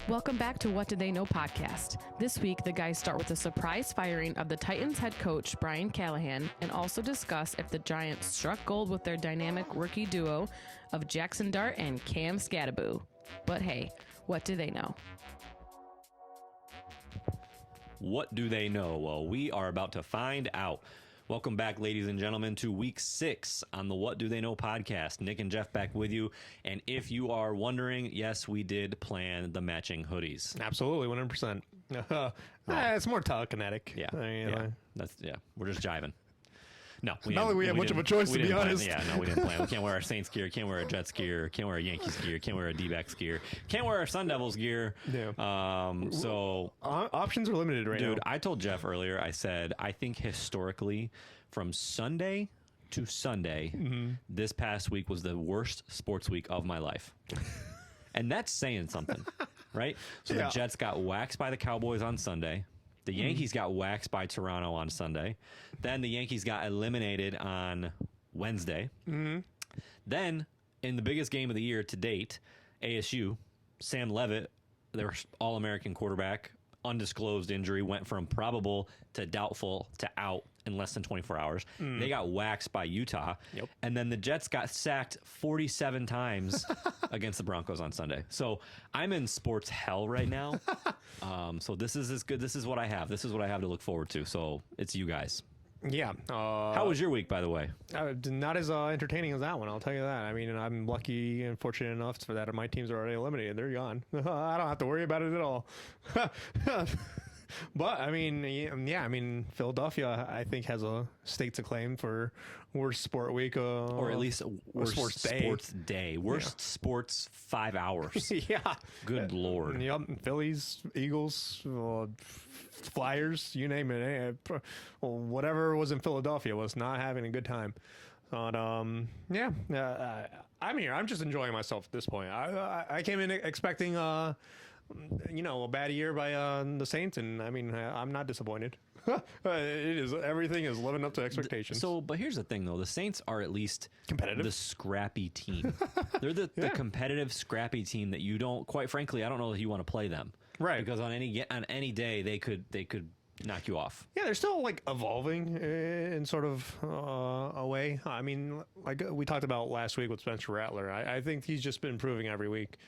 Welcome back to What Did They Know podcast. This week, the guys start with a surprise firing of the Titans head coach, Brian Callahan, and also discuss if the Giants struck gold with their dynamic rookie duo of Jaxson Dart and Cam Skattebo. But hey, what do they know? What do they know? Well, we are about to find out. Welcome back, ladies and gentlemen, to week 6 on the What Do They Know podcast. Nick and Jeff back with you. And if you are wondering, yes, we did plan the matching hoodies. Absolutely, 100%. It's more telekinetic. Yeah. We're just jiving. No, not that we have much of a choice, to be honest. We didn't plan. We can't wear our Saints gear, can't wear our Jets gear, can't wear our Yankees gear, can't wear our D-backs gear, can't wear our Sun Devils gear. Yeah. So options are limited right now. Dude, I told Jeff earlier, I said, I think historically from Sunday to Sunday, this past week was the worst sports week of my life. And that's saying something, right? So the Jets got waxed by the Cowboys on Sunday. The Yankees got waxed by Toronto on Sunday. Then the Yankees got eliminated on Wednesday. Then, in the biggest game of the year to date, ASU, Sam Leavitt, their All-American quarterback, undisclosed injury, went from probable to doubtful to out in less than 24 hours. They got waxed by Utah. Yep. And then the Jets got sacked 47 times against the Broncos on Sunday. So I'm in sports hell right now. So this is as good. This is what I have. This is what I have to look forward to. So it's you guys. Yeah. How was your week, by the way? Not as entertaining as that one, I'll tell you that. I mean, I'm lucky and fortunate enough for that. My teams are already eliminated. They're gone. I don't have to worry about it at all. But, I mean, Philadelphia, I think, has a stake to claim for worst sport week. Or at least worst sports day. Worst sports 5 hours. Yeah. Good Lord. Yep. Phillies, Eagles, Flyers, you name it. Whatever was in Philadelphia was not having a good time. But, I'm here. I'm just enjoying myself at this point. I came in expecting a bad year by the Saints, and I mean, I'm not disappointed. Everything is living up to expectations. But here's the thing, though: the Saints are at least competitive, the scrappy team. They're the competitive, scrappy team that you don't. Quite frankly, I don't know that you want to play them, right? Because on any day they could knock you off. Yeah, they're still like evolving in sort of a way. I mean, like we talked about last week with Spencer Rattler. I think he's just been improving every week.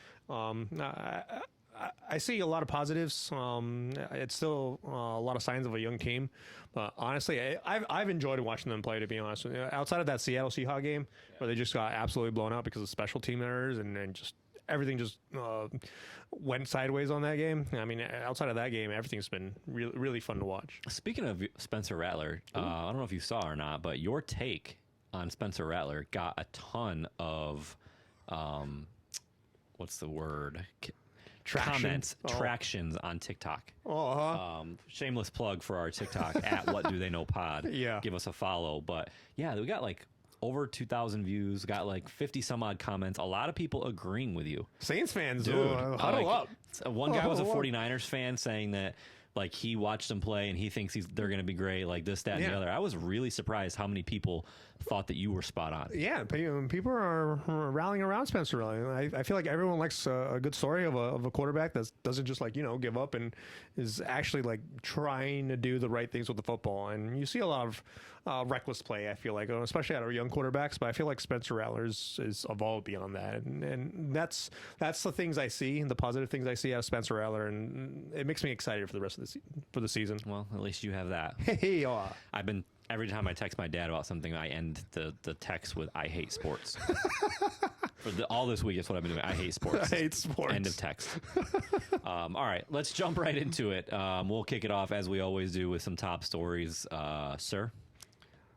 I see a lot of positives. It's still a lot of signs of a young team, but honestly, I've enjoyed watching them play. To be honest, outside of that Seattle Seahawks game where they just got absolutely blown out because of special team errors and just everything just went sideways on that game. I mean, outside of that game, everything's been really, really fun to watch. Speaking of Spencer Rattler, I don't know if you saw or not, but your take on Spencer Rattler got a ton of what's the word? Tractions on TikTok. Shameless plug for our TikTok at What Do They Know Pod. Yeah, give us a follow. But yeah, we got like over 2,000 views. Got like 50 some odd comments. A lot of people agreeing with you. Saints fans, dude, huddle up. One guy was a 49ers fan saying that like he watched them play and he thinks they're going to be great. Like this, that, and the other. I was really surprised how many people thought that you were spot on. Yeah, people are rallying around Spencer. Really, I feel like everyone likes a good story of a quarterback that doesn't just give up and is actually like trying to do the right things with the football. And you see a lot of reckless play. I feel like, especially out of young quarterbacks. But I feel like Spencer Rattler is evolved beyond that, and that's the things I see, the positive things I see out of Spencer Rattler, and it makes me excited for the rest of the season. Well, at least you have that. Hey, I've been. Every time I text my dad about something, I end the text with "I hate sports." All this week, that's what I've been doing. I hate sports. I hate sports. End of text. All right, let's jump right into it. We'll kick it off as we always do with some top stories. Sir,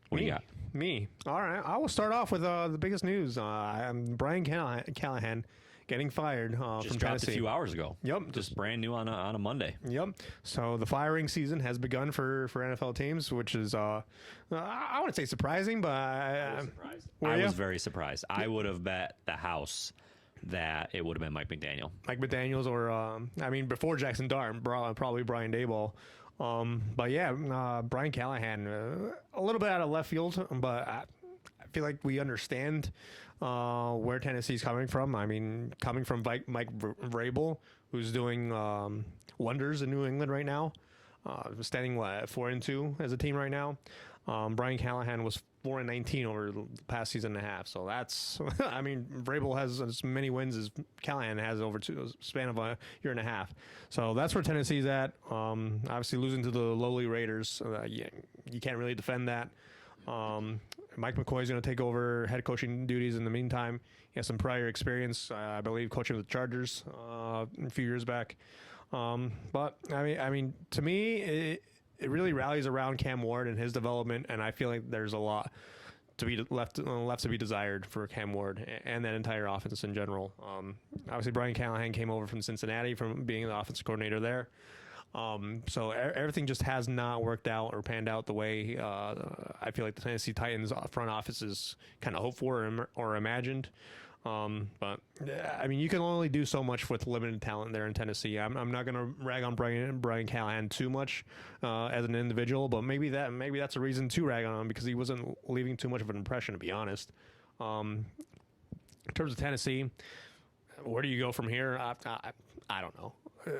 what do you got? Me. All right, I will start off with the biggest news. Brian Callahan getting fired from dropped Tennessee a few hours ago. Yep, just brand new on a Monday. Yep. So the firing season has begun for NFL teams, which is I wouldn't say surprising, but I was very surprised. I would have bet the house that it would have been Mike McDaniel. Mike McDaniels, or before Jaxson Dart, probably Brian Daboll. But yeah, Brian Callahan, a little bit out of left field, but I feel like we understand where Tennessee's coming from. I mean, coming from Mike Vrabel, who's doing wonders in New England right now, standing 4-2 as a team right now. Brian Callahan was 4-19 over the past season and a half. So that's, I mean, Vrabel has as many wins as Callahan has over a span of a year and a half. So that's where Tennessee's at. Obviously losing to the lowly Raiders, you can't really defend that. Mike McCoy is going to take over head coaching duties in the meantime. He has some prior experience, I believe, coaching with the Chargers a few years back. But I mean, to me, it really rallies around Cam Ward and his development, and I feel like there's a lot to be left to be desired for Cam Ward and that entire offense in general. Obviously, Brian Callahan came over from Cincinnati from being the offensive coordinator there. So everything just has not worked out or panned out the way I feel like the Tennessee Titans front office is kind of hoped for or imagined. But I mean, you can only do so much with limited talent there in Tennessee. I'm not going to rag on Brian Callahan too much as an individual, but maybe that's a reason to rag on him because he wasn't leaving too much of an impression, to be honest. In terms of Tennessee, where do you go from here? I don't know.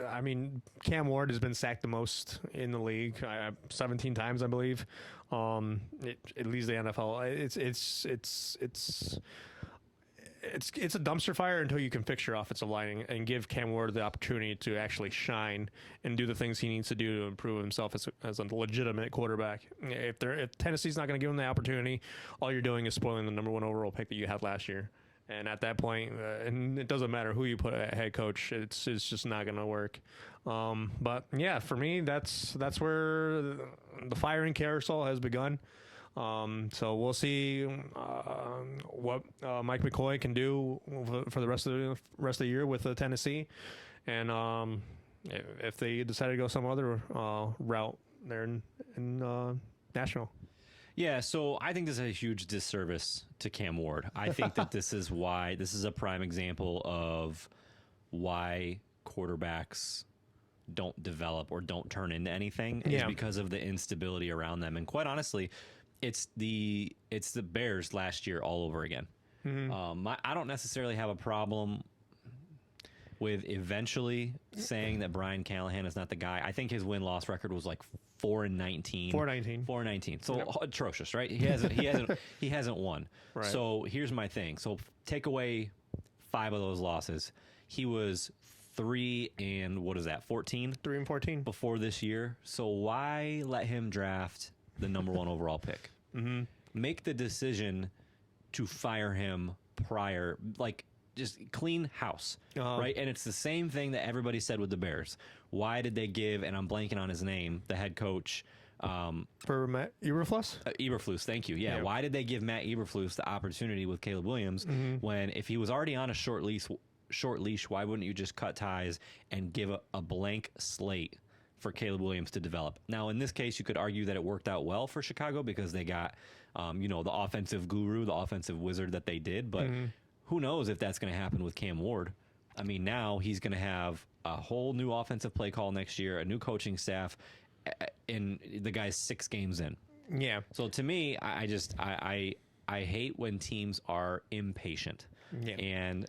I mean, Cam Ward has been sacked the most in the league, 17 times, I believe. It leads the NFL. It's a dumpster fire until you can fix your offensive line and give Cam Ward the opportunity to actually shine and do the things he needs to do to improve himself as a legitimate quarterback. If Tennessee's not going to give him the opportunity, all you're doing is spoiling the number 1 overall pick that you had last year. And at that point, and it doesn't matter who you put at head coach, it's just not going to work. But yeah, for me, that's where the firing carousel has begun. So we'll see what Mike McCoy can do for the rest of the year with Tennessee, and if they decide to go some other route there in Nashville. Yeah, so I think this is a huge disservice to Cam Ward. I think that this is a prime example of why quarterbacks don't develop or don't turn into anything is because of the instability around them. And quite honestly, it's the Bears last year all over again. Mm-hmm. I don't necessarily have a problem with eventually saying that Brian Callahan is not the guy. I think his win-loss record was like 4-19. 4-19. So atrocious, right? He hasn't won. Right. So here's my thing. So take away 5 of those losses. He was 3 and 14? 3 and 14 before this year. So why let him draft the number 1 overall pick? Mm-hmm. Make the decision to fire him prior, like just clean house, right? And it's the same thing that everybody said with the Bears. Why did they give, and I'm blanking on his name, the head coach, for Matt Eberflus? Eberflus, thank you. Yeah. Why did they give Matt Eberflus the opportunity with Caleb Williams when if he was already on a short leash, why wouldn't you just cut ties and give a blank slate for Caleb Williams to develop? Now, in this case, you could argue that it worked out well for Chicago because they got, the offensive guru, the offensive wizard that they did. But who knows if that's going to happen with Cam Ward? I mean, now he's going to have a whole new offensive play call next year, a new coaching staff, and the guy's 6 games in. Yeah. So to me, I hate when teams are impatient. Yeah. And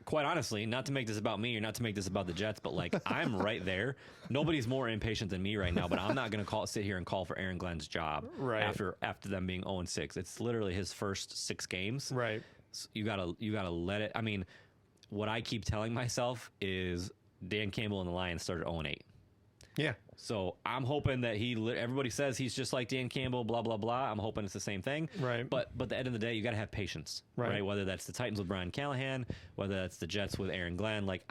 quite honestly, not to make this about me or not to make this about the Jets, but like I'm right there. Nobody's more impatient than me right now, but I'm not going to sit here and call for Aaron Glenn's job after them being 0-6. It's literally his first 6 games. Right. So you gotta let it. I mean, what I keep telling myself is Dan Campbell and the Lions started 0-8. Yeah. So I'm hoping that everybody says he's just like Dan Campbell, blah, blah, blah. I'm hoping it's the same thing. Right. But at the end of the day, you got to have patience. Right. Whether that's the Titans with Brian Callahan, whether that's the Jets with Aaron Glenn. Like,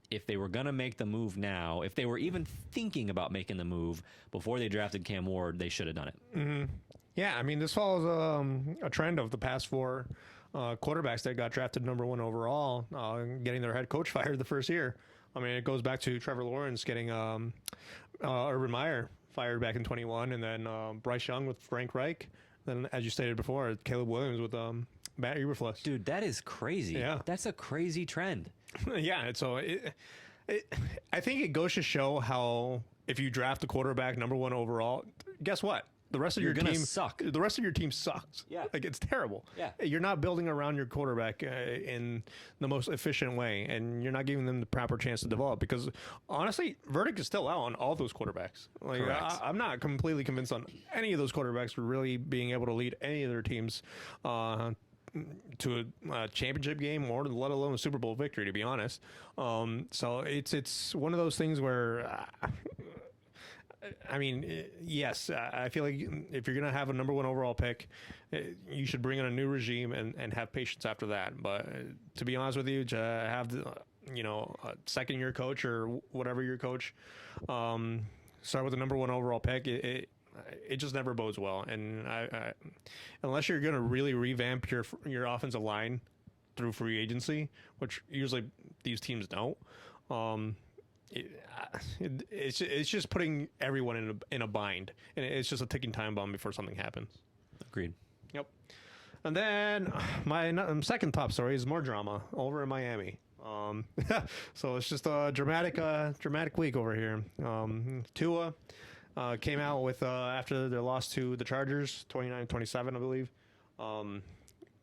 if they were going to make the move now, if they were even thinking about making the move before they drafted Cam Ward, they should have done it. Mm-hmm. Yeah. I mean, this follows a trend of the past 4 quarterbacks that got drafted number 1 overall, getting their head coach fired the first year. I mean, it goes back to Trevor Lawrence getting Urban Meyer fired back in 21, and then Bryce Young with Frank Reich. Then, as you stated before, Caleb Williams with Matt Eberflus. Dude, that is crazy. Yeah. That's a crazy trend. Yeah. So I think it goes to show how if you draft a quarterback number 1 overall, guess what? the rest of You're your gonna team suck. The rest of your team sucks. Yeah. Like it's terrible. Yeah. You're not building around your quarterback in the most efficient way, and you're not giving them the proper chance to develop. Because honestly, verdict is still out on all those quarterbacks. Like I'm not completely convinced on any of those quarterbacks really being able to lead any of their teams to a championship game, or let alone a Super Bowl victory, to be honest. So it's one of those things where. I mean, yes, I feel like if you're going to have a number 1 overall pick, you should bring in a new regime and have patience after that. But to be honest with you, to have a second-year coach or whatever your coach start with a number 1 overall pick, it just never bodes well. And I unless you're going to really revamp your offensive line through free agency, which usually these teams don't. It's just putting everyone in a bind, and it's just a ticking time bomb before something happens. Agreed. Yep. And then my second top story is more drama over in Miami. So it's just a dramatic week over here. Tua came out with after their loss to the Chargers, 29-27, I believe.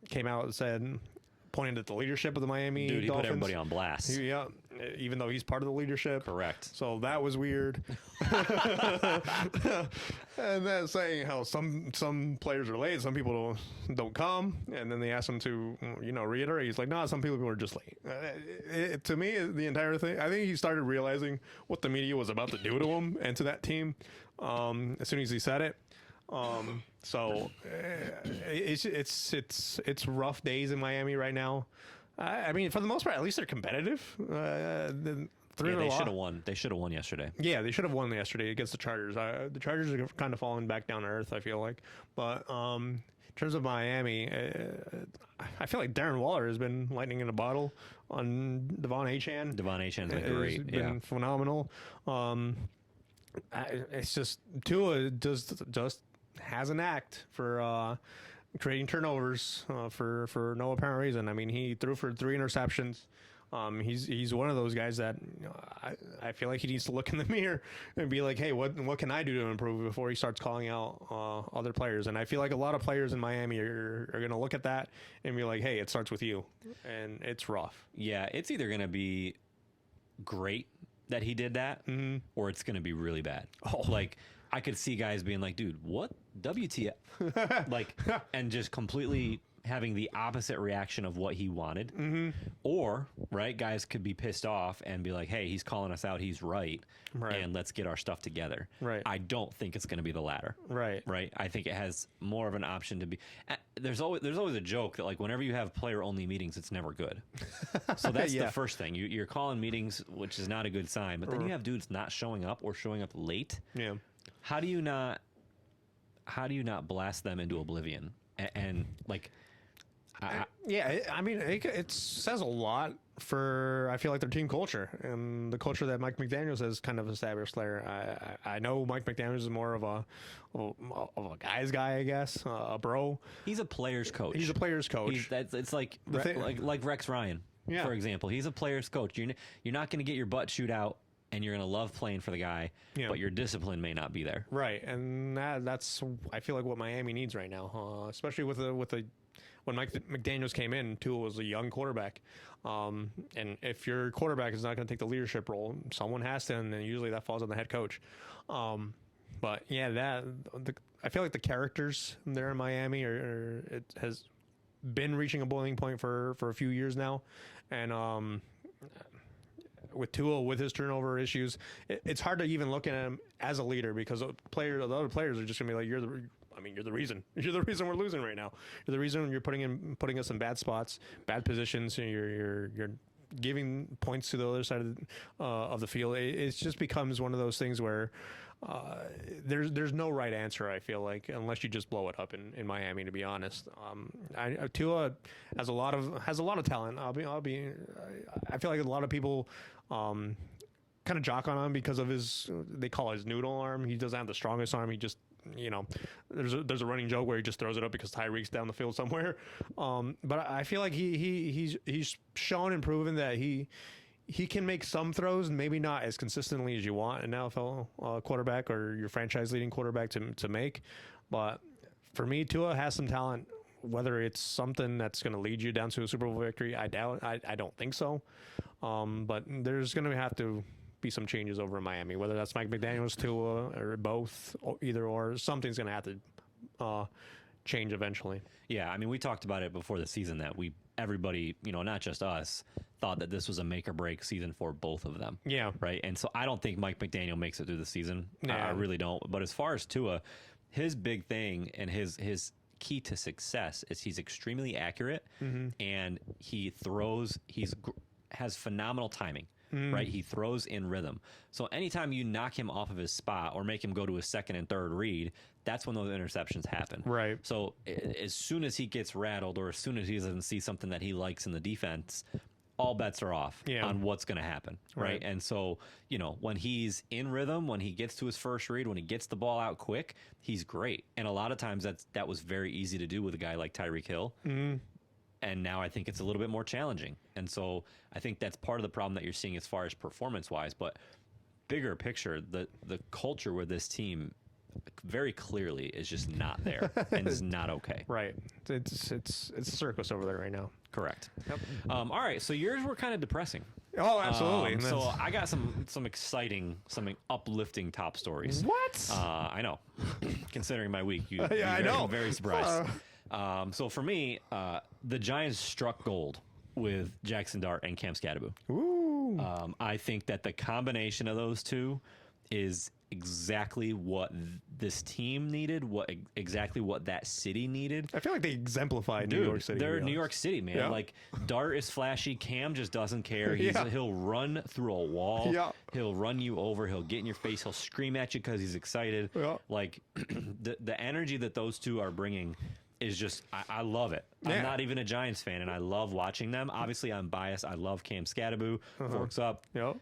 Came out and said, pointing at the leadership of the Miami Dude, he Dolphins. put everybody on blast. Yeah, even though he's part of the leadership. Correct. So that was weird. And then saying how some players are late, some people don't come, and then they ask him to reiterate. He's like, no, some people are just late. To me, the entire thing, I think he started realizing what the media was about to do to him and to that team as soon as he said it. So it's rough days in Miami right now. I mean, for the most part, at least they're competitive. They should have won. They should have won yesterday. Yeah, they should have won yesterday against the Chargers. The Chargers are kind of falling back down to earth, I feel like. But in terms of Miami, I feel like Darren Waller has been lightning in a bottle on Devon Achane. Devon Achane's been great. It's been phenomenal. It's just Tua just has an act for creating turnovers for no apparent reason. I mean, he threw for 3 interceptions. He's one of those guys that I feel like he needs to look in the mirror and be like, hey, what can I do to improve before he starts calling out other players? And I feel like a lot of players in Miami are going to look at that and be like, hey, it starts with you, and it's rough. Yeah, it's either going to be great that he did that, or it's going to be really bad. Like, I could see guys being like, dude, what? WTF? Like, and just completely having the opposite reaction of what he wanted. Or, right, guys could be pissed off and be like, hey, he's calling us out. He's right. And let's get our stuff together. Right. I don't think it's going to be the latter. Right. I think it has more of an option to be. There's always a joke that, like, whenever you have player-only meetings, it's never good. So that's the first thing. You're calling meetings, which is not a good sign. But then you have dudes not showing up or showing up late. Yeah. How do you not blast them into oblivion? And like, I mean, it says a lot for, I feel like, their team culture and the culture that Mike McDaniels has kind of established there. I know Mike McDaniels is more of a guy's guy, I guess, a bro. He's a player's coach. It's like Rex Ryan, for example. He's a player's coach. You're not going to get your butt chewed out, and you're going to love playing for the guy, but your discipline may not be there. Right, and that's, I feel like, what Miami needs right now, especially with when Mike McDaniels came in, Tua was a young quarterback. And if your quarterback is not going to take the leadership role, someone has to, and then usually that falls on the head coach. But yeah, I feel like the characters there in Miami it has been reaching a boiling point for a few years now. And with Tua, with his turnover issues, it's hard to even look at him as a leader, because the other players are just gonna be like, you're the reason we're losing right now. You're the reason you're putting us in bad spots, bad positions. You're giving points to the other side of the field. It just becomes one of those things where there's no right answer, I feel like, unless you just blow it up in Miami, to be honest. Tua has a lot of talent. I feel like a lot of people kind of jock on him because of they call it his noodle arm. He doesn't have the strongest arm. He just, there's a running joke where he just throws it up because Tyreek's down the field somewhere. But I feel like he's shown and proven that he can make some throws, maybe not as consistently as you want an NFL quarterback or your franchise leading quarterback to make. But for me, Tua has some talent. Whether it's something that's going to lead you down to a Super Bowl victory, I doubt. I don't think so. But there's going to have to be some changes over in Miami. Whether that's Mike McDaniel's, Tua, or both, or either or, something's going to have to change eventually. Yeah, I mean, we talked about it before the season that everybody, not just us, thought that this was a make or break season for both of them. Yeah. Right. And so I don't think Mike McDaniel makes it through the season. Yeah. I really don't. But as far as Tua, his big thing and his key to success is he's extremely accurate and he throws, has phenomenal timing. Right, he throws in rhythm. So anytime you knock him off of his spot or make him go to his second and third read, that's when those interceptions happen. Right. So as soon as he gets rattled or as soon as he doesn't see something that he likes in the defense, all bets are off on what's going to happen. Right. And so, when he's in rhythm, when he gets to his first read, when he gets the ball out quick, he's great. And a lot of times that was very easy to do with a guy like Tyreek Hill. And now I think it's a little bit more challenging. And so I think that's part of the problem that you're seeing as far as performance-wise. But bigger picture, the culture with this team very clearly is just not there and is not okay. Right. It's a circus over there right now. Correct. Yep. All right. So yours were kind of depressing. Oh, absolutely. So I got some exciting, some uplifting top stories. What? I know. Considering my week, I know. Very surprised. So for me, the Giants struck gold with Jaxson Dart and Cam Skattebo. Ooh. I think that the combination of those two is exactly what this team needed, exactly what that city needed. I feel like they exemplified Dude, New York City. They're New York City, man. Yeah. Like, Dart is flashy. Cam just doesn't care. He'll run through a wall. Yeah. He'll run you over. He'll get in your face. He'll scream at you because he's excited. Yeah. Like, the energy that those two are bringing is just, I love it. Yeah. I'm not even a Giants fan, and I love watching them. Obviously, I'm biased. I love Cam Skattebo. Forks up. Yep.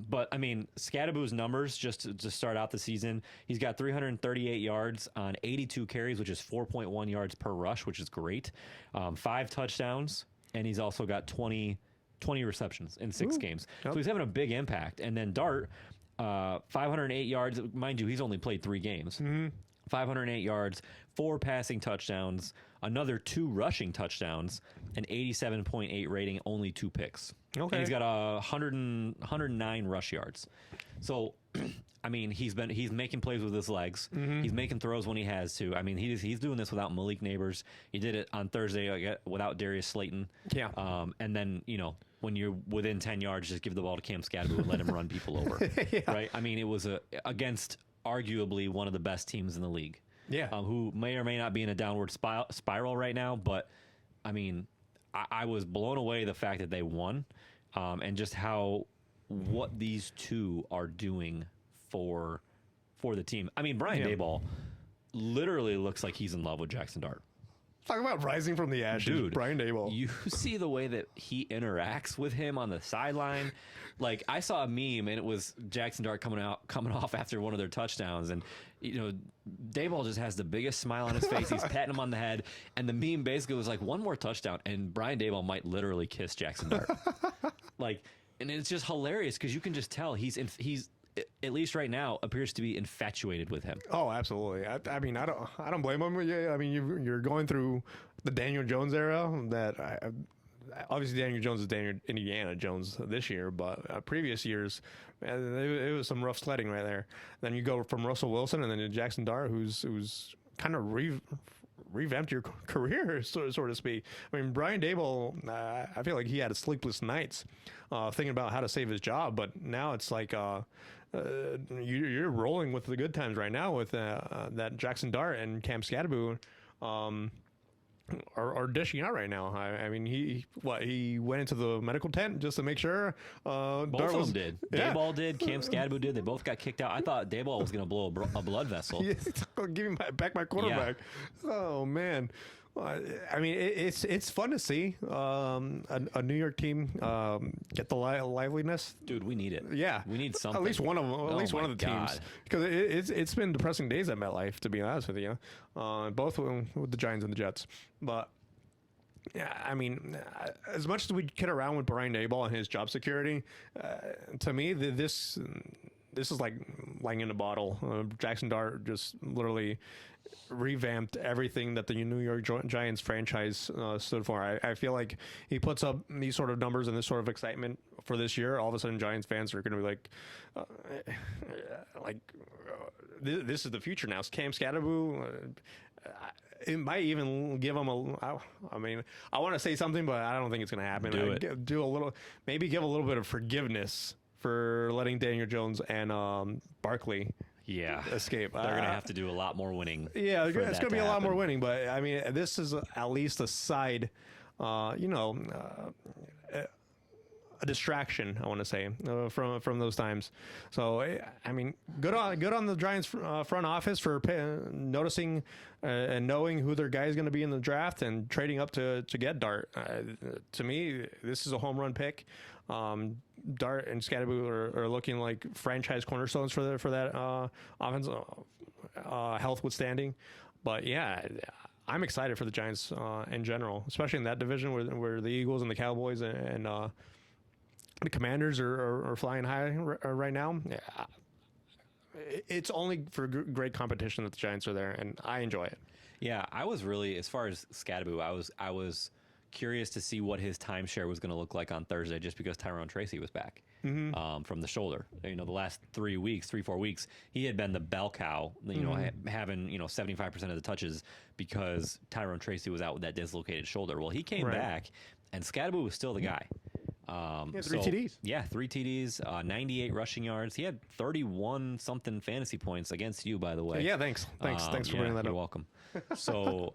But, I mean, Skattebo's numbers, just to start out the season, he's got 338 yards on 82 carries, which is 4.1 yards per rush, which is great. 5 touchdowns, and he's also got 20 receptions in 6 games. Yep. So he's having a big impact. And then Dart, 508 yards. Mind you, he's only played 3 games. 508 yards, 4 passing touchdowns, another 2 rushing touchdowns, an 87.8 rating, only 2 picks. Okay. And he's got 109 rush yards. So, I mean, he's making plays with his legs. He's making throws when he has to. I mean, he's doing this without Malik Neighbors. He did it on Thursday without Darius Slayton. Yeah. And then, when you're within 10 yards, just give the ball to Cam Skattebo and let him run people over. Yeah. Right? I mean, it was against arguably one of the best teams in the league. Yeah. Who may or may not be in a downward spiral right now, but I mean, I was blown away the fact that they won, and just what these two are doing for the team. I mean, Brian Daboll literally looks like he's in love with Jaxson Dart. Talk about rising from the ashes, Dude, Brian Daboll. You see the way that he interacts with him on the sideline. Like, I saw a meme, and it was Jaxson Dart coming off after one of their touchdowns, and Daboll just has the biggest smile on his face. He's patting him on the head, and the meme basically was like, one more touchdown, and Brian Daboll might literally kiss Jaxson Dart. And it's just hilarious because you can just tell he's at least right now appears to be infatuated with him. Oh, absolutely. I mean, I don't blame him. Yeah, I mean, you're going through the Daniel Jones era. Obviously Daniel Jones is Daniel Indiana Jones this year, but previous years, it was some rough sledding right there. Then you go from Russell Wilson and then to Jaxson Dart, who's kind of revamped your career, so to speak. I mean, Brian Daboll, I feel like he had sleepless nights thinking about how to save his job, but now it's like you're rolling with the good times right now with that Jaxson Dart and Cam Skattebo are dishing out right now. I mean, he went into the medical tent just to make sure. Both Dart of them did. Yeah. Daboll did. Cam Skattebo did. They both got kicked out. I thought Daboll was going to blow a blood vessel. Give me back my quarterback. Yeah. Oh man. I mean, it's fun to see a New York team get the liveliness. Dude, we need it. Yeah, we need something. At least one of them. At least one of the teams, because it's been depressing days at MetLife, to be honest with you. Both with the Giants and the Jets, but. Yeah, I mean, as much as we kid around with Brian Daboll and his job security, to me, this this is like lying in a bottle. Jaxson Dart just literally revamped everything that the New York Giants franchise stood for. I feel like he puts up these sort of numbers and this sort of excitement for this year. All of a sudden, Giants fans are going to be like, this is the future now. It's Cam Skattebo. It might even give him I mean, I want to say something, but I don't think it's going to happen. Maybe give a little bit of forgiveness for letting Daniel Jones and Barkley escape. They're going to have to do a lot more winning. Yeah, it's going to be a lot more winning, but I mean, this is at least a side, a distraction, I want to say, from those times. So I mean, good on the Giants front office for noticing and knowing who their guy is going to be in the draft and trading up to get Dart. To me, this is a home run pick. Dart and Skattebo are looking like franchise cornerstones for that offense, health withstanding. But yeah, I'm excited for the Giants in general, especially in that division where the Eagles and the Cowboys and the Commanders are flying high right now. Yeah, it's only for great competition that the Giants are there, and I enjoy it. Yeah, I was really, as far as Skattebo, I was curious to see what his timeshare was going to look like on Thursday, just because Tyrone Tracy was back from the shoulder. The last 4 weeks, he had been the bell cow, having 75% of the touches because Tyrone Tracy was out with that dislocated shoulder. Well, he came back, and Skattebo was still the guy. Three TDs. Yeah, 3 TDs, 98 rushing yards. He had 31 something fantasy points against you, by the way. Yeah, thanks for bringing that up. You're welcome. So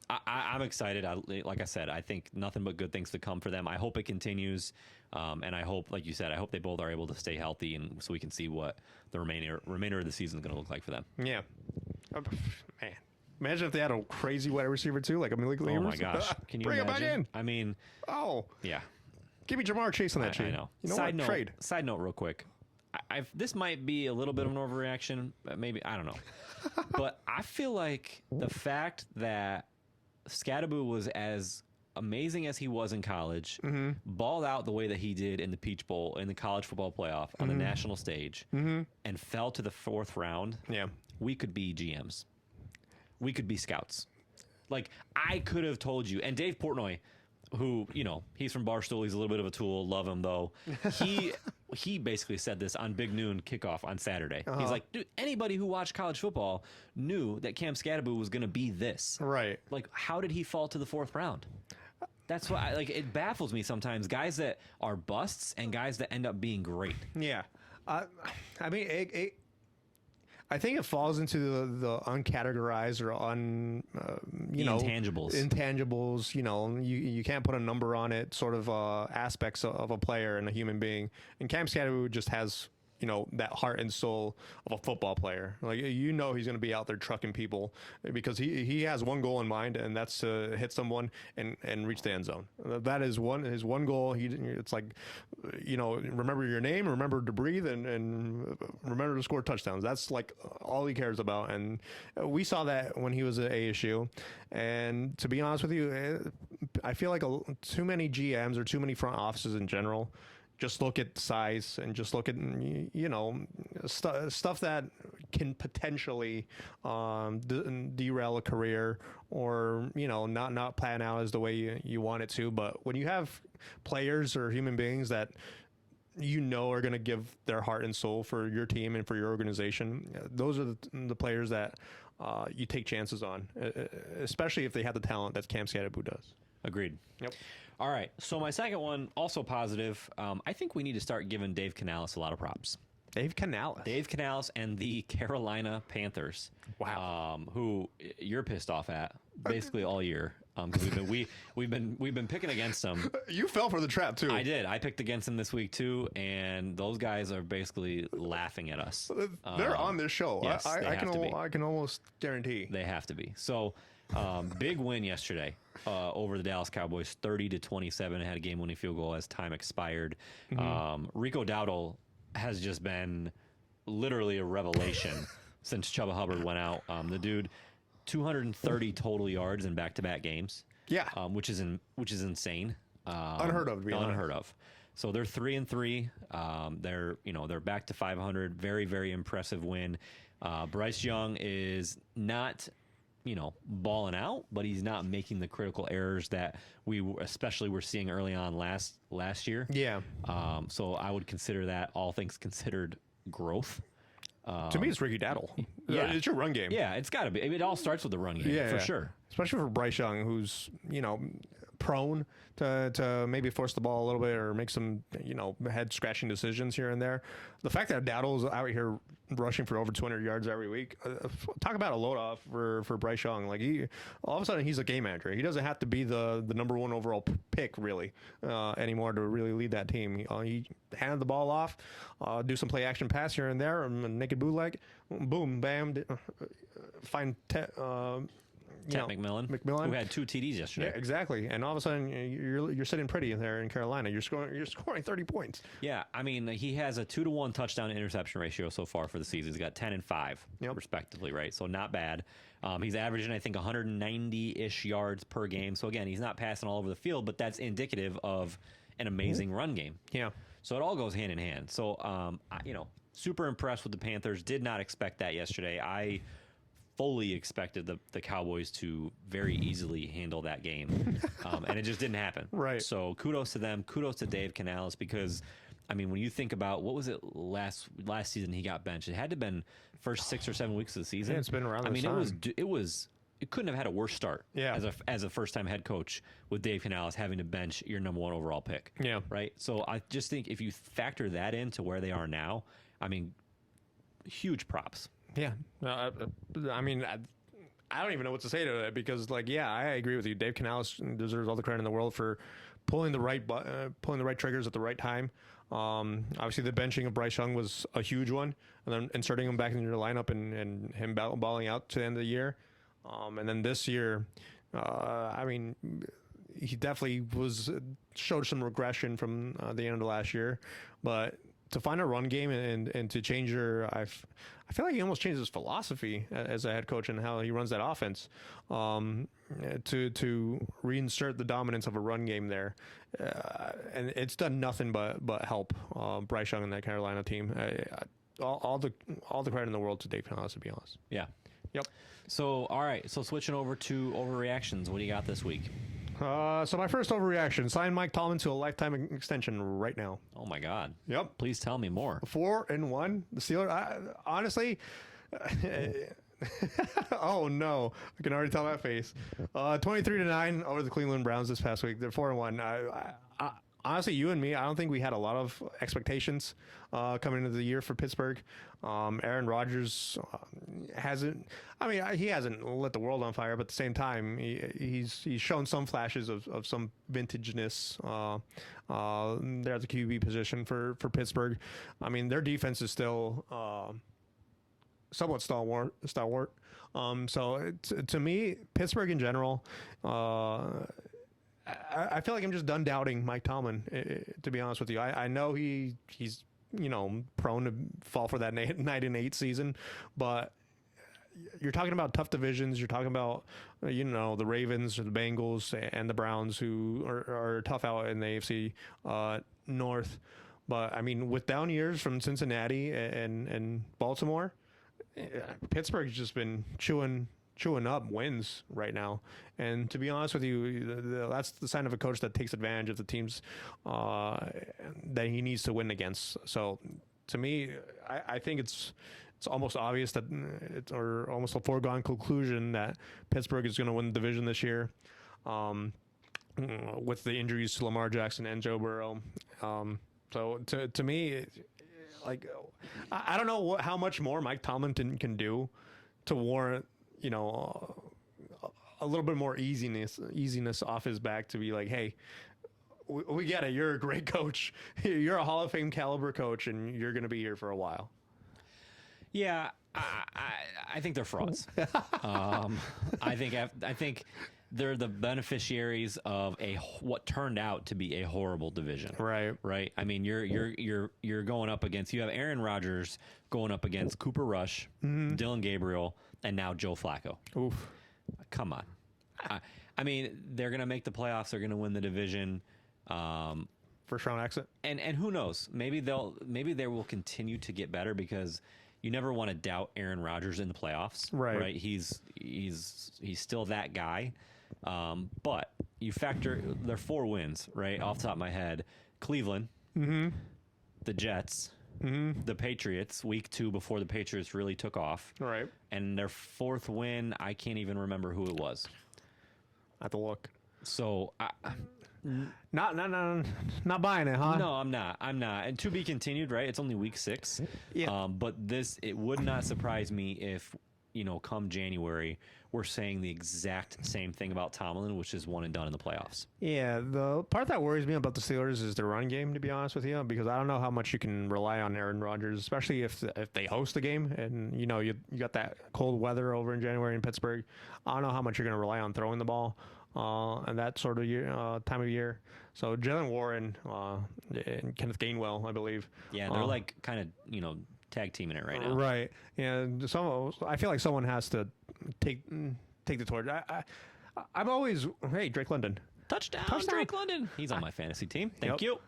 I'm excited. Like I said, I think nothing but good things to come for them. I hope it continues, and I hope, like you said, I hope they both are able to stay healthy, and so we can see what the remainder of the season is going to look like for them. Yeah, man. Imagine if they had a crazy wide receiver too, like a Malik Williams. Oh my gosh! Can you bring imagine? him back in? I mean, yeah. Give me Jamar Chase on that I know. Trade. Side note, real quick. This might be a little bit of an overreaction. Maybe, I don't know. But I feel like the fact that Skattebo was as amazing as he was in college, balled out the way that he did in the Peach Bowl, in the college football playoff, on the national stage, and fell to the 4th round, we could be GMs. We could be scouts. Like, I could have told you. And Dave Portnoy, who, he's from Barstool. He's a little bit of a tool. Love him, though. He basically said this on Big Noon kickoff on Saturday. He's like, dude, anybody who watched college football knew that Cam Skattebo was going to be this. Right. Like, how did he fall to the 4th round? That's why, it baffles me sometimes. Guys that are busts and guys that end up being great. Yeah. I mean, I think it falls into the uncategorized or intangibles. Intangibles. You can't put a number on it. Sort of aspects of a player and a human being. And Cam Skattebo just has that heart and soul of a football player. Like, he's going to be out there trucking people because he has one goal in mind, and that's to hit someone and reach the end zone. That is his one goal. It's like, remember your name, remember to breathe, and remember to score touchdowns. That's like all he cares about. And we saw that when he was at ASU. And to be honest with you, I feel like too many GMs or too many front offices in general just look at size and just look at stuff that can potentially derail a career or not plan out as the way you want it to. But when you have players or human beings that are going to give their heart and soul for your team and for your organization, those are the players that you take chances on, especially if they have the talent that Cam Skattebo does. Agreed. Yep. All right. So my second one, also positive. I think we need to start giving Dave Canales a lot of props. Dave Canales and the Carolina Panthers. Wow. Who you're pissed off at basically all year. Because we've been picking against them. You fell for the trap too. I did. I picked against them this week too, and those guys are basically laughing at us. They're on this show. Yes, I can almost guarantee they have to be. So, big win yesterday over the Dallas Cowboys, 30-27. Had a game-winning field goal as time expired. Rico Dowdle has just been literally a revelation since Chuba Hubbard went out. The dude, 230 total yards in back-to-back games. Yeah, which is insane. Unheard of. To be honest. Unheard of. So they're 3-3. They're back to 500. Very, very impressive win. Bryce Young is not, balling out, but he's not making the critical errors that we especially were seeing early on last year. Yeah. So I would consider that, all things considered, growth. To me, it's Ricky Daddle. Yeah. It's your run game. Yeah, it's got to be. It all starts with the run game, for sure. Especially for Bryce Young, who's, prone to maybe force the ball a little bit or make some, head scratching decisions here and there. The fact that Daddle's out here rushing for over 200 yards every week, talk about a load off for Bryce Young. Like, all of a sudden he's a game manager. He doesn't have to be the number one overall pick really anymore to really lead that team. He handed the ball off, do some play action pass here and there, and naked bootleg, boom, bam, find McMillan, who had 2 TDs yesterday. Yeah, exactly. And all of a sudden, you're sitting pretty there in Carolina. You're scoring 30 points. Yeah, I mean, he has a 2-to-1 touchdown to interception ratio so far for the season. He's got 10 and 5, respectively, right? So not bad. He's averaging, I think, 190-ish yards per game. So again, he's not passing all over the field, but that's indicative of an amazing run game. Yeah. So it all goes hand in hand. So, super impressed with the Panthers. Did not expect that yesterday. I fully expected the Cowboys to very easily handle that game, and it just didn't happen. Right. So kudos to them. Kudos to Dave Canales, because, I mean, when you think about what was it last season he got benched, it had to have been first 6 or 7 weeks of the season. Yeah, it's been around. It couldn't have had a worse start. Yeah. As a first time head coach with Dave Canales having to bench your number 1 overall pick. Yeah. Right. So I just think if you factor that into where they are now, I mean, huge props. Yeah. I mean, I don't even know what to say to that because, I agree with you. Dave Canales deserves all the credit in the world for pulling the right triggers at the right time. Obviously, the benching of Bryce Young was a huge one, and then inserting him back into the lineup and him balling out to the end of the year. And then this year, I mean, he definitely showed some regression from the end of last year, but to find a run game and to change I feel like he almost changed his philosophy as a head coach and how he runs that offense to reinsert the dominance of a run game there. And it's done nothing but help Bryce Young and that Carolina team. All the credit in the world to Dave Canales, to be honest. Yeah. Yep. So, all right. So switching over to overreactions, what do you got this week? So my first overreaction: sign Mike Tomlin to a lifetime extension right now. Oh my God! Yep. Please tell me more. 4-1. The Steelers. Honestly. Oh no! I can already tell that face. 23-9 over the Cleveland Browns this past week. They're 4-1. Honestly, you and me, I don't think we had a lot of expectations coming into the year for Pittsburgh. Aaron Rodgers hasn't. I mean, he hasn't lit the world on fire, but at the same time, he's shown some flashes of some vintageness there at the QB position for Pittsburgh. I mean, their defense is still somewhat stalwart. So to me, Pittsburgh in general. I feel like I'm just done doubting Mike Tomlin, to be honest with you. I know he's prone to fall for that 9-8 season, but you're talking about tough divisions. You're talking about the Ravens or the Bengals and the Browns, who are tough out in the AFC North. But I mean, with down years from Cincinnati and Baltimore, Pittsburgh's just been chewing up wins right now. And to be honest with you, that's the sign of a coach that takes advantage of the teams that he needs to win against. So to me, I think it's almost obvious that or almost a foregone conclusion that Pittsburgh is going to win the division this year with the injuries to Lamar Jackson and Joe Burrow. So to me, I don't know how much more Mike Tomlin can do to warrant a little bit more easiness off his back to be like, hey, we get it. You're a great coach. You're a Hall of Fame caliber coach, and you're going to be here for a while. Yeah, I think they're frauds. I think they're the beneficiaries of what turned out to be a horrible division. Right. I mean, you're going up against. You have Aaron Rodgers going up against Cooper Rush, Dylan Gabriel, and now Joe Flacco. Oof. Come on. I mean, they're going to make the playoffs. They're going to win the division. first round exit. And who knows? Maybe they will continue to get better because you never want to doubt Aaron Rodgers in the playoffs. Right. He's still that guy. But you factor their 4 wins, right? Off the top of my head, Cleveland, the Jets, the Patriots, week 2 before the Patriots really took off. Right. And their 4th win, I can't even remember who it was. I have to look. So Not buying it, huh? no, I'm not. And to be continued, right? It's only week 6. Yeah. But it would not surprise me if, come January, we're saying the exact same thing about Tomlin, which is one and done in the playoffs. Yeah, the part that worries me about the Steelers is their run game, to be honest with you, because I don't know how much you can rely on Aaron Rodgers, especially if they host a game and, you got that cold weather over in January in Pittsburgh. I don't know how much you're going to rely on throwing the ball and that sort of time of year. So Jalen Warren and Kenneth Gainwell, I believe. Yeah, they're like kind of, tag teaming it right now. Right. And I feel like someone has to take the torch. I've always, hey, Drake London. Touchdown, Drake London. He's on my fantasy team. Thank you.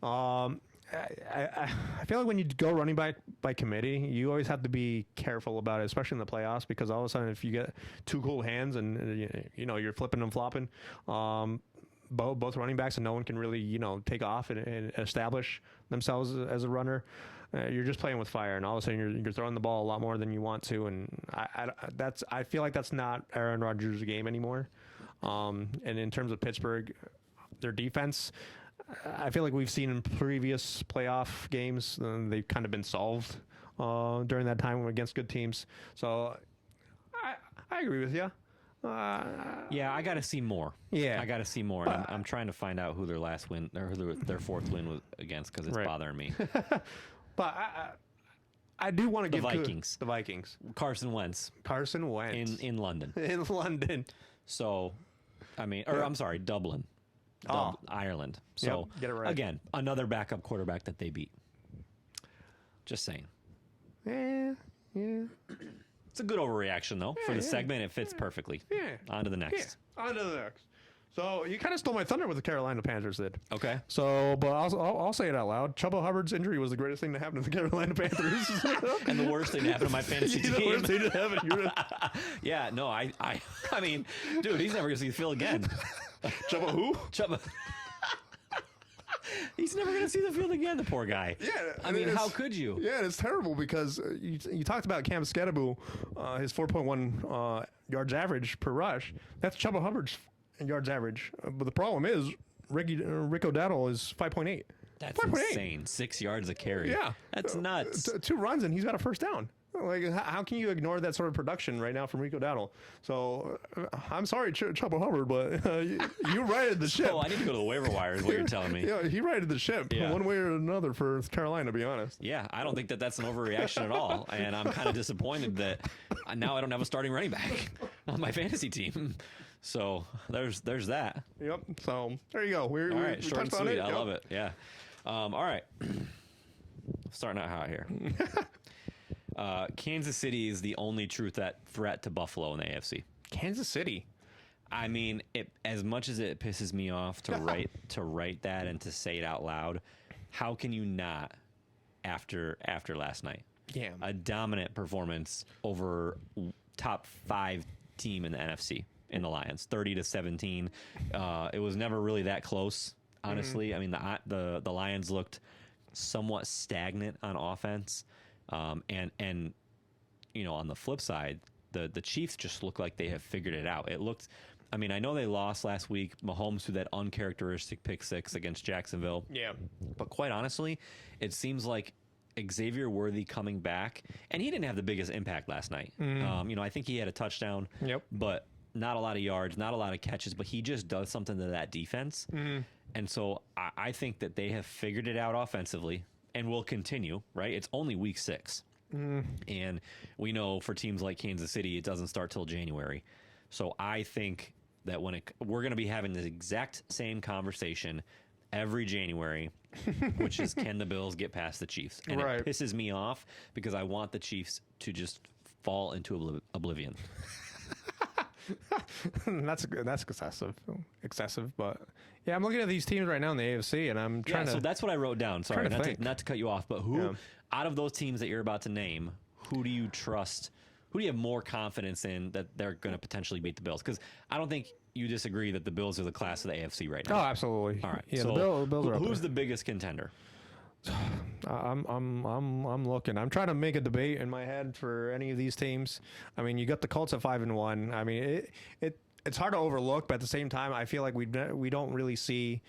I feel like when you go running back by committee, you always have to be careful about it, especially in the playoffs, because all of a sudden if you get 2 cool hands and you're flipping and flopping, both running backs and no one can really take off and establish themselves as a runner. You're just playing with fire, and all of a sudden you're throwing the ball a lot more than you want to, and I feel like that's not Aaron Rodgers' game anymore. And in terms of Pittsburgh, their defense, I feel like we've seen in previous playoff games, they've kind of been solved during that time against good teams. So I agree with you. Yeah, I got to see more. Yeah, I got to see more. And I'm trying to find out who their last win or who their 4th win was against, because it's bothering me. But I do want to give Vikings. The Vikings. Carson Wentz in London. In London. So, I'm sorry, Dublin. Ireland. So, get it right. Again, another backup quarterback that they beat. Just saying. Yeah. It's a good overreaction, though. For the segment, it fits perfectly. Yeah. On to the next. Yeah. On to the next. So you kind of stole my thunder with the Carolina Panthers did. Okay. So, but I'll say it out loud. Chuba Hubbard's injury was the greatest thing to happen to the Carolina Panthers. And the worst thing to happen to my fantasy team. The worst thing to happen. Yeah, no, I mean, dude, he's never going to see the field again. Chuba who? Chuba. He's never going to see the field again, the poor guy. Yeah. I mean, how could you? Yeah, it's terrible because you talked about Cam Skattebo, his 4.1 yards average per rush. That's Chuba Hubbard's yards average. But the problem is Rick O'Donnell is 5.8. That's insane. 6 yards a carry. Yeah. That's nuts. 2 runs and he's got a first down. Like, how can you ignore that sort of production right now from Rico Dowdle? So, I'm sorry, Chuba Hubbard, but you righted the ship. Oh, I need to go to the waiver wire is what you're telling me. Yeah, he righted the ship one way or another for Carolina, to be honest. Yeah, I don't think that's an overreaction at all. And I'm kind of disappointed that now I don't have a starting running back on my fantasy team. So, there's that. Yep. So, there you go. All right, short and sweet. I love it. Yeah. All right. Starting out hot here. Kansas City is the only true threat to Buffalo in the AFC. Kansas City. I mean, as much as it pisses me off to write that and to say it out loud, how can you not after last night? Yeah. A dominant performance over top 5 team in the NFC in the Lions, 30-17. It was never really that close, honestly. Mm-hmm. I mean, the Lions looked somewhat stagnant on offense. And on the flip side, the Chiefs just look like they have figured it out. It looked, I mean, I know they lost last week. Mahomes threw that uncharacteristic pick 6 against Jacksonville. Yeah. But quite honestly, it seems like Xavier Worthy coming back, and he didn't have the biggest impact last night. Mm. I think he had a touchdown, but not a lot of yards, not a lot of catches, but he just does something to that defense. Mm. And so I think that they have figured it out offensively. And will continue, right? It's only week 6. Mm. And we know for teams like Kansas City, it doesn't start till January. So I think that we're going to be having the exact same conversation every January, which is, can the Bills get past the Chiefs? And it pisses me off because I want the Chiefs to just fall into oblivion. That's excessive. But yeah, I'm looking at these teams right now in the AFC, and I'm trying to. So that's what I wrote down. Sorry, not to cut you off, but who out of those teams that you're about to name, who do you trust? Who do you have more confidence in that they're going to potentially beat the Bills? Because I don't think you disagree that the Bills are the class of the AFC right now. Oh, absolutely. All right. Yeah, so the Bills are up who's there. the biggest contender? I'm looking. I'm trying to make a debate in my head for any of these teams. I mean, you got the Colts at 5-1. I mean, it's hard to overlook, but at the same time, I feel like we don't really see,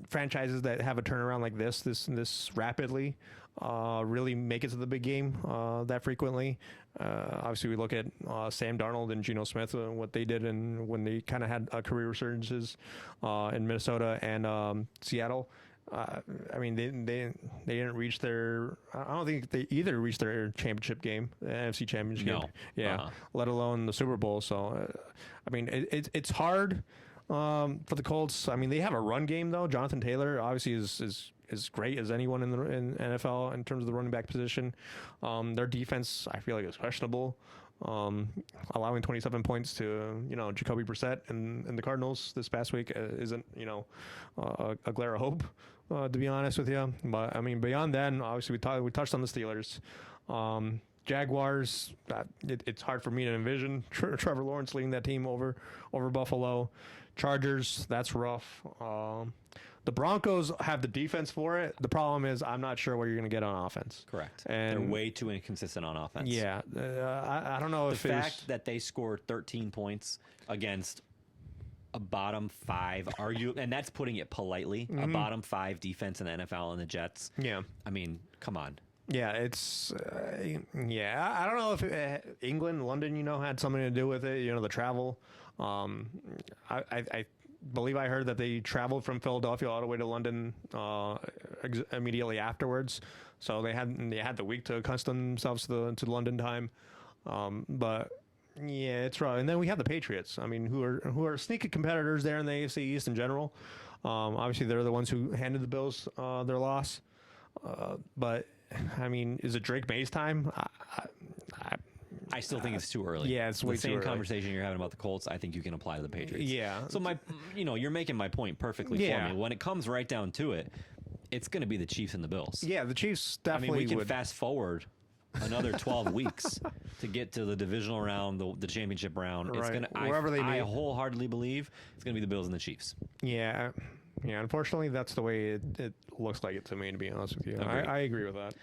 franchises that have a turnaround like this rapidly really make it to the big game that frequently. Obviously, we look at Sam Darnold and Geno Smith and what they did when they kind of had career resurgences in Minnesota and Seattle. I mean, they didn't reach their. I don't think they either reached their championship game, the NFC Championship game. Yeah, let alone the Super Bowl. So, I mean, it's hard for the Colts. I mean, they have a run game though. Jonathan Taylor obviously is great as anyone in NFL in terms of the running back position. Their defense, I feel like, is questionable. Allowing 27 points to Jacoby Brissett and the Cardinals this past week isn't a glare of hope, to be honest with you. But I mean, beyond that, obviously we touched on the Steelers. Jaguars, it's hard for me to envision Trevor Lawrence leading that team over Buffalo. Chargers, that's rough. The Broncos have the defense for it. The problem is I'm not sure what you're going to get on offense. Correct. And they're way too inconsistent on offense. Yeah. I don't know the if fact that they scored 13 points against a bottom 5, and that's putting it politely, a bottom 5 defense in the NFL and the Jets. Yeah. I mean, come on. Yeah, it's I don't know if England, London, had something to do with it. The travel. I believe I heard that they traveled from Philadelphia all the way to London immediately afterwards. So they had the week to accustom themselves to London time. But yeah, it's rough. And then we have the Patriots. I mean, who are sneaky competitors there in the AFC East in general. Obviously, they're the ones who handed the Bills their loss. But I mean, is it Drake May's time? I still think it's too early. Yeah, it's way the too same early. Conversation you're having about the Colts, I think you can apply to the Patriots. Yeah. So you're making my point perfectly for me. When it comes right down to it, it's going to be the Chiefs and the Bills. Yeah, the Chiefs definitely. I mean, we can fast forward another 12 weeks to get to the divisional round, the championship round. Right. It's gonna. I wholeheartedly believe it's going to be the Bills and the Chiefs. Yeah. Yeah. Unfortunately, that's the way it looks like it to me. To be honest with you, I agree with that.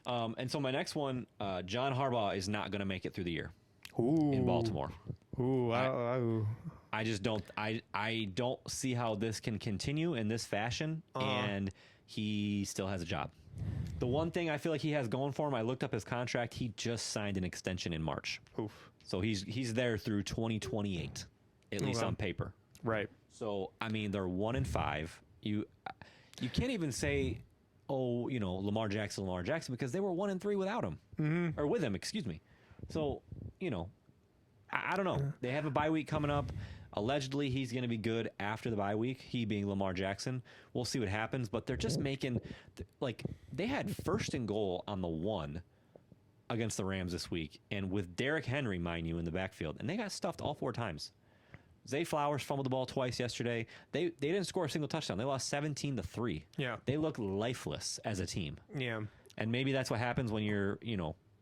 And so my next one, John Harbaugh is not going to make it through the year. Ooh. In Baltimore. Ooh, I just don't. I don't see how this can continue in this fashion, and he still has a job. The one thing I feel like he has going for him, I looked up his contract. He just signed an extension in March. Oof. So he's there through 2028, at least on paper. Right. So I mean, they're 1-5. You can't even say, Lamar Jackson, because they were 1-3 without him, or with him, excuse me. So, I don't know. They have a bye week coming up. Allegedly, he's going to be good after the bye week, he being Lamar Jackson. We'll see what happens, but they're just making, they had 1st and goal on the 1 against the Rams this week, and with Derrick Henry, mind you, in the backfield, and they got stuffed all 4 times. Zay Flowers fumbled the ball twice yesterday. They didn't score a single touchdown. They lost 17-3. Yeah. They look lifeless as a team. Yeah. And maybe that's what happens when your,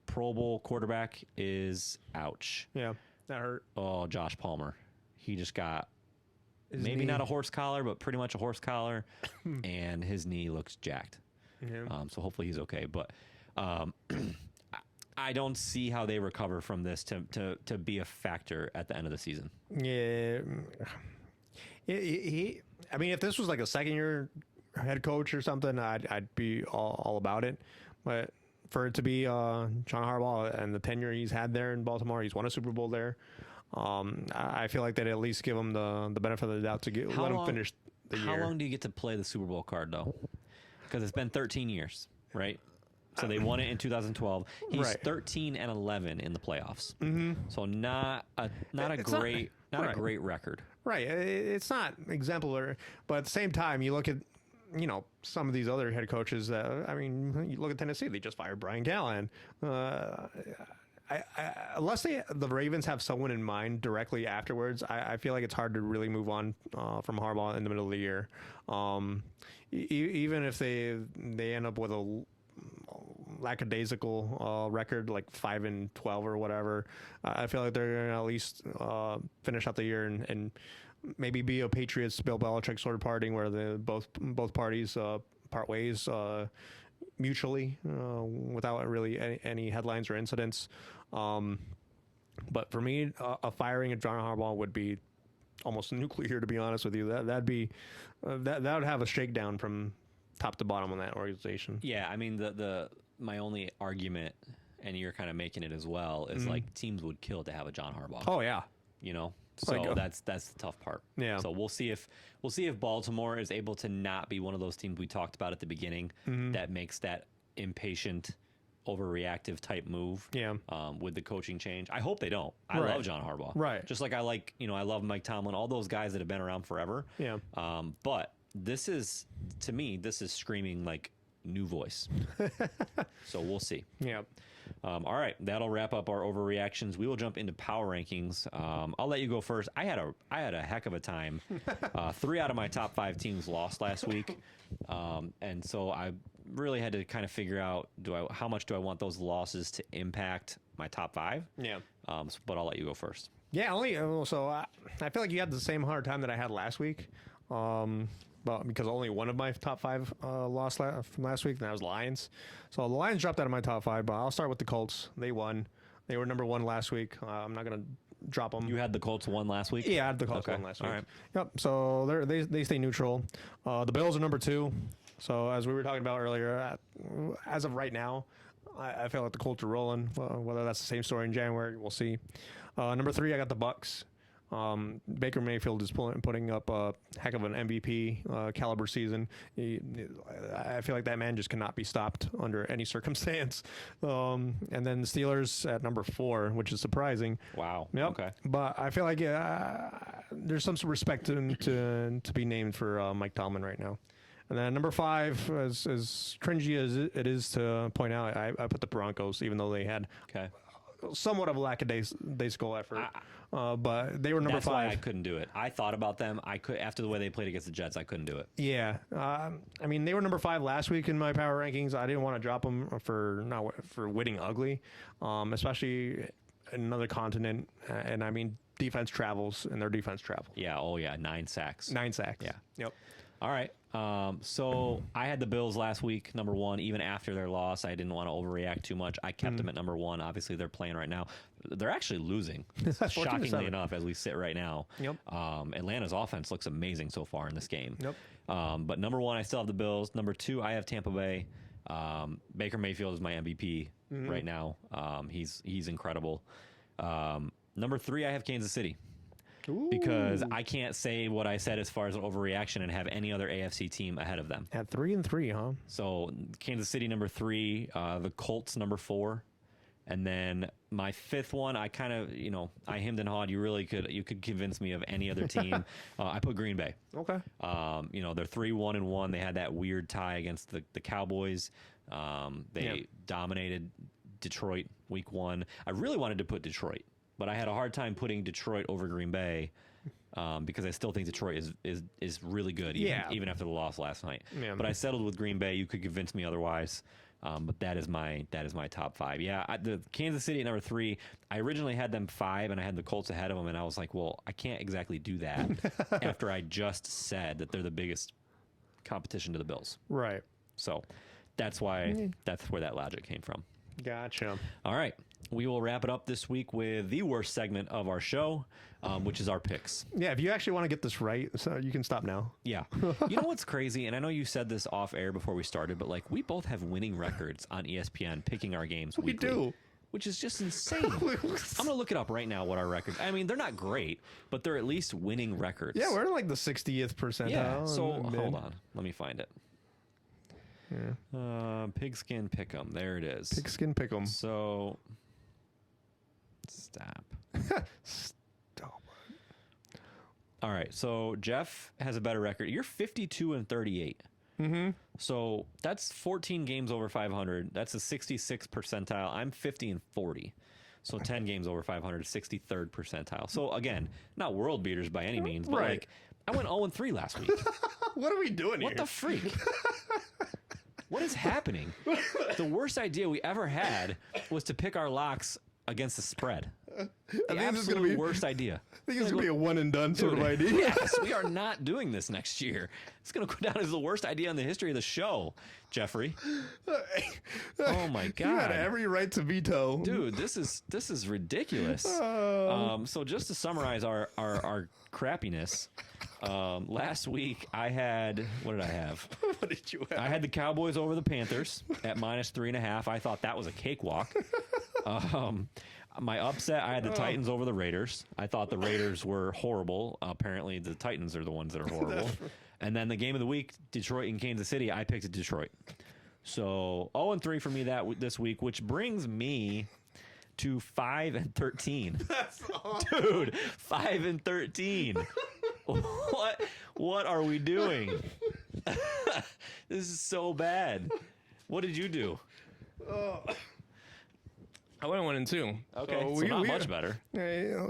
Pro Bowl quarterback is ouch. Yeah. That hurt. Oh, Josh Palmer. He just got His not a horse collar, but pretty much a horse collar, and his knee looks jacked. Yeah. So hopefully he's okay. But I don't see how they recover from this to be a factor at the end of the season. Yeah. I mean, if this was like a second-year head coach or something, I'd be all about it. But for it to be John Harbaugh and the tenure he's had there in Baltimore, he's won a Super Bowl there. I feel like they'd at least give him the benefit of the doubt to let him finish the year. How long do you get to play the Super Bowl card, though? Because it's been 13 years, right? So they won it in 2012. He's 13-11 in the playoffs. Mm-hmm. So not a great record. Right. It's not exemplary, but at the same time, you look at some of these other head coaches. You look at Tennessee. They just fired Brian Callahan. unless the Ravens have someone in mind directly afterwards, I feel like it's hard to really move on from Harbaugh in the middle of the year. Even if they end up with a lackadaisical record like 5-12 or whatever, I feel like they're gonna at least finish out the year and maybe be a Patriots Bill Belichick sort of parting where both parties part ways mutually without really any headlines or incidents. But for me, a firing of John Harbaugh would be almost nuclear, to be honest with you. That'd be that would have a shakedown from top to bottom on that organization. Yeah, I mean my only argument, and you're kind of making it as well, is like teams would kill to have a John Harbaugh. Oh yeah, you know. So that's the tough part. Yeah. So we'll see if Baltimore is able to not be one of those teams we talked about at the beginning that makes that impatient, overreactive type move. Yeah. With the coaching change, I hope they don't. I love John Harbaugh. Right. Just like I love Mike Tomlin, all those guys that have been around forever. Yeah. But this is screaming like new voice. So we'll see. Yeah. All right, that'll wrap up our overreactions. We will jump into power rankings. I'll let you go first. I had a heck of a time. 3 out of my top 5 teams lost last week, and so I really had to kind of figure out how much do I want those losses to impact my top 5. Yeah. But I'll let you go first. Yeah. I feel like you had the same hard time that I had last week. But because only one of my top 5 lost from last week, and that was Lions. So the Lions dropped out of my top 5, but I'll start with the Colts. They won. They were number 1 last week. I'm not going to drop them. You had the Colts 1 last week? Yeah, I had the Colts 1 last week. All right. Yep. So they stay neutral. The Bills are number 2. So as we were talking about earlier, as of right now, I feel like the Colts are rolling. Whether that's the same story in January, we'll see. Number 3, I got the Bucks. Baker Mayfield is putting up a heck of an MVP caliber season. I feel like that man just cannot be stopped under any circumstance. And then the Steelers at number 4, which is surprising. Wow. Yep. Okay. But I feel like there's some respect to be named for Mike Tomlin right now. And then number 5, as cringy as it is to point out, I put the Broncos, even though they had somewhat of a lackadaisical effort. But they were number 5. That's why I couldn't do it. I thought about them. After the way they played against the Jets, I couldn't do it. Yeah. I mean, they were number 5 last week in my power rankings. I didn't want to drop them for winning ugly, especially in another continent. And I mean, defense travels, and their defense travels. Yeah. Oh, yeah. 9 sacks. 9 sacks. Yeah. Yep. All right. So I had the Bills last week, number 1. Even after their loss, I didn't want to overreact too much. I kept them at number 1. Obviously, they're playing right now. They're actually losing, shockingly enough, as we sit right now. Yep. Atlanta's offense looks amazing so far in this game. Yep. But number 1, I still have the Bills. Number 2, I have Tampa Bay. Baker Mayfield is my MVP right now. He's incredible. Number 3, I have Kansas City. Ooh. Because I can't say what I said as far as an overreaction and have any other AFC team ahead of them. At 3-3, huh? So Kansas City number 3, the Colts number 4, and then my 5th one, I kind of I hemmed and hawed. You could convince me of any other team. I put Green Bay. Okay. They're 3-1-1. They had that weird tie against the Cowboys. They dominated Detroit week 1. I really wanted to put Detroit, but I had a hard time putting Detroit over Green Bay because I still think Detroit is really good, even after the loss last night. Yeah. But I settled with Green Bay. You could convince me otherwise. But that is my top 5. Yeah, the Kansas City at number 3. I originally had them 5, and I had the Colts ahead of them, and I was like, well, I can't exactly do that after I just said that they're the biggest competition to the Bills. Right. So that's where that logic came from. Gotcha. All right. We will wrap it up this week with the worst segment of our show, which is our picks. Yeah, if you actually want to get this right, so you can stop now. Yeah. You know what's crazy? And I know you said this off air before we started, but we both have winning records on ESPN picking our games weekly. We do. Which is just insane. I'm going to look it up right now what our records. I mean, they're not great, but they're at least winning records. Yeah, we're in the 60th percentile. Yeah, so hold on. Let me find it. Yeah. Pigskin Pick'em. There it is. Pigskin Pick'em. So, stop. Stop. All right. So Jeff has a better record. You're 52-38. Mm-hmm. So that's 14 games over 500. That's a 66th percentile. I'm 50-40. So 10 games over 500, 63rd percentile. So again, not world beaters by any means, but Right. like I went 0-3 last week. What are we doing What here? the freak? What is happening? The worst idea we ever had was to pick our locks against the spread. The think this is gonna absolute be- worst idea. I think it's going to be a one and done sort of Dude, idea. Yes, we are not doing this next year. It's going to go down as the worst idea in the history of the show, Jeffrey. Oh my You had god. every right to veto. Dude, this is ridiculous. So just to summarize our crappiness, last week I had, what did I have? What did you have? I had the Cowboys over the Panthers at -3.5. I thought that was a cakewalk. My upset, I had the Titans over the Raiders. I thought the Raiders were horrible. Apparently, the Titans are the ones that are horrible. And then the game of the week, Detroit and Kansas City, I picked Detroit. So 0-3 for me this week, which brings me to 5-13. That's awesome. Dude, 5-13. What are we doing? This is so bad. What did you do? I went 1-2. Okay, so not much better.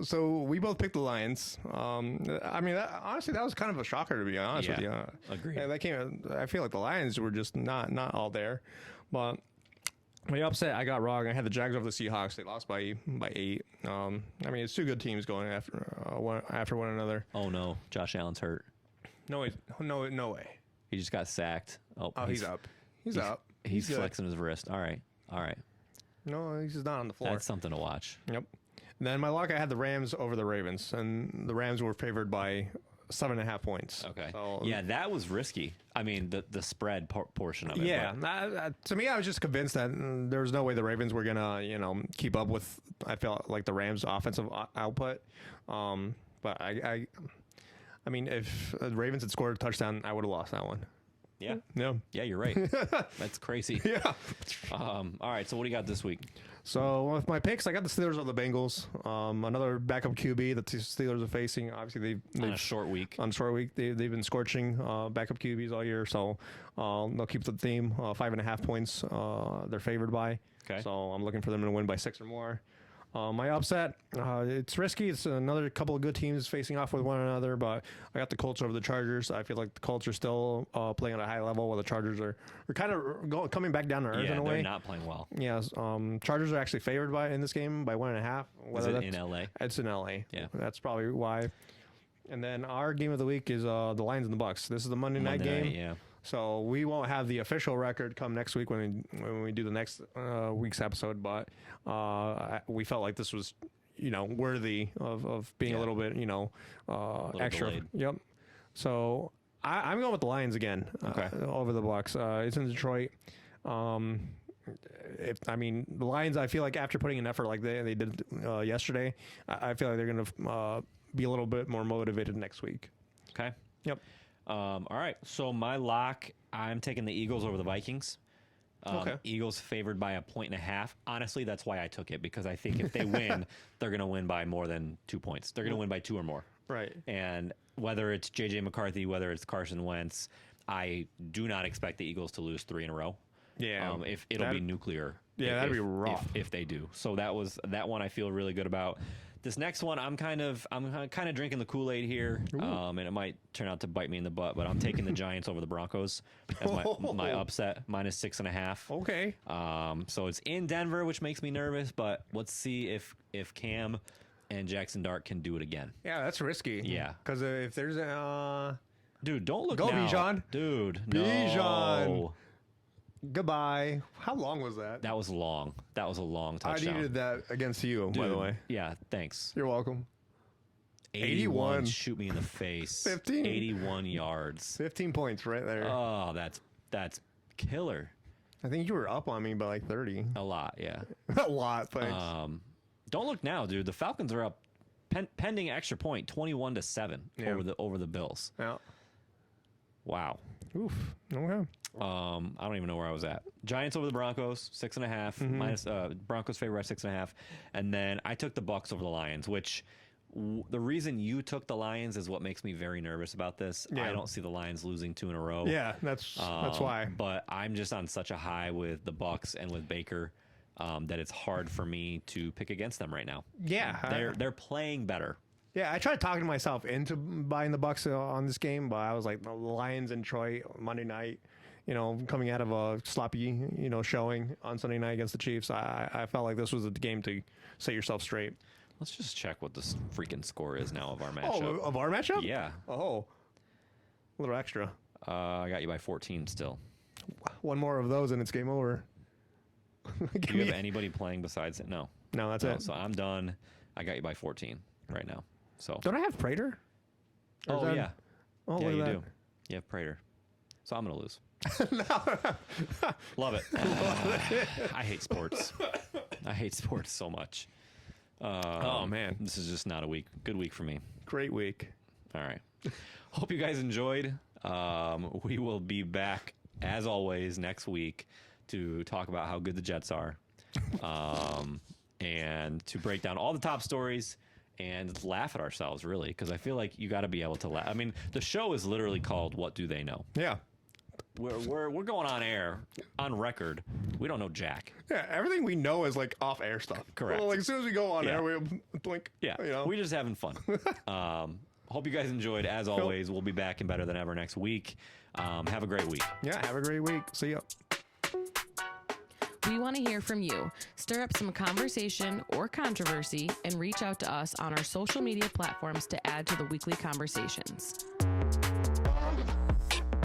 So we both picked the Lions. I mean, honestly, that was kind of a shocker, to be honest with you. Agreed. I feel like the Lions were just not all there. But my upset, I got wrong. I had the Jags over the Seahawks. They lost by 8. I mean, it's two good teams going after one another. Oh no, Josh Allen's hurt. No way. He just got sacked. Oh, he's up. He's up. He's good. flexing his wrist. All right. No, he's just not on the floor. That's something to watch. Yep. Then my lock, I had the Rams over the Ravens, and the Rams were favored by 7.5 points. Okay. So, Yeah, that was risky. I mean, the spread portion of it. Yeah. but- To me, I was just convinced that there was no way the Ravens were gonna, keep up with. I felt like the Rams' offensive output. But I mean, if the Ravens had scored a touchdown, I would have lost that one. yeah. Yeah. Yeah, you're right. That's crazy. Yeah. All right. So what do you got this week? So with my picks, I got the Steelers over the Bengals. Another backup QB that the Steelers are facing. Obviously, On they've a short week. on short week. They've been scorching backup QBs all year, so they'll keep the theme. 5.5 points they're favored by. Okay. So I'm looking for them to win by 6 or more. My upset, it's risky. It's another couple of good teams facing off with one another, but I got the Colts over the Chargers. I feel like the Colts are still playing at a high level, while the Chargers are kind of coming back down to earth Yeah, in a they're way. not playing well. Yes, Chargers are actually favored in this game by 1.5. Is it in LA? It's in LA. Yeah. That's probably why. And then our game of the week is the Lions and the Bucks. This is the Monday night game. Yeah. So we won't have the official record come next week when we do the next week's episode, but we felt like this was, worthy of being a little bit, extra. delayed. Yep. So I'm going with the Lions again. Okay. Over the Bucks. It's in Detroit. The Lions, I feel like after putting an effort like they did yesterday, I feel like they're going to be a little bit more motivated next week. Okay. Yep. All right. So my lock, I'm taking the Eagles over the Vikings. Okay. Eagles favored by 1.5. Honestly, that's why I took it, because I think if they win, they're going to win by more than 2 points. They're going to win by 2 or more. Right. And whether it's J.J. McCarthy, whether it's Carson Wentz, I do not expect the Eagles to lose 3 in a row. Yeah. If it'll be nuclear. Yeah, that'd be rough. If they do. So that one I feel really good about. This next one, I'm kind of drinking the Kool-Aid here, and it might turn out to bite me in the butt. But I'm taking the Giants over the Broncos as my upset, -6.5. Okay. So it's in Denver, which makes me nervous. But let's see if Cam and Jaxson Dart can do it again. Yeah, that's risky. Yeah. Because if there's Dude, don't look Go, now. Bijan. Dude, Bijan. no. goodbye. How long was that? That was long. That was a long touchdown. I needed that against you, by the Dude, way. Yeah, thanks. You're welcome. 81. Shoot me in the face. 15. 81 yards. 15 points right there. Oh, that's killer. I think you were up on me by like 30. A lot, yeah. A lot, thanks. Don't look now, dude. The Falcons are up pending extra point, 21-7 Yeah. over the Bills. Yeah. Wow. Oof. Okay. I don't even know where I was at. Giants over the Broncos, 6.5. Minus Broncos favor by 6.5, and then I took the Bucks over the Lions. Which the reason you took the Lions is what makes me very nervous about this. Yeah. I don't see the Lions losing 2 in a row. Yeah, that's why. But I'm just on such a high with the Bucks and with Baker. that it's hard for me to pick against them right now. Yeah, They're playing better. Yeah, I tried talking myself into buying the Bucks on this game, but I was like, the Lions and Detroit Monday night, coming out of a sloppy, showing on Sunday night against the Chiefs. I felt like this was a game to set yourself straight. Let's just check what the freaking score is now of our matchup. Oh, of our matchup? Yeah. Oh, a little extra. I got you by 14 still. One more of those and it's game over. Do you have anybody playing besides it? No. No, that's it. So I'm done. I got you by 14 right now. So. Don't I have Prater? Oh, yeah. Oh, yeah, look you at do. You have Prater. So I'm going to lose. Love it. I hate sports. I hate sports so much. Oh, man. This is just not a good week for me. Great week. All right. Hope you guys enjoyed. We will be back, as always, next week to talk about how good the Jets are and to break down all the top stories and laugh at ourselves, really, because I feel like you got to be able to laugh. I mean, the show is literally called What Do They Know? Yeah. We're going on air, on record. We don't know jack. Yeah, everything we know is like off-air stuff. Correct. Well, like as soon as we go on air, we blink. Yeah, we're just having fun. Hope you guys enjoyed. As always, we'll be back and better than ever next week. Have a great week. Yeah, have a great week. See ya. We want to hear from you. Stir up some conversation or controversy and reach out to us on our social media platforms to add to the weekly conversations.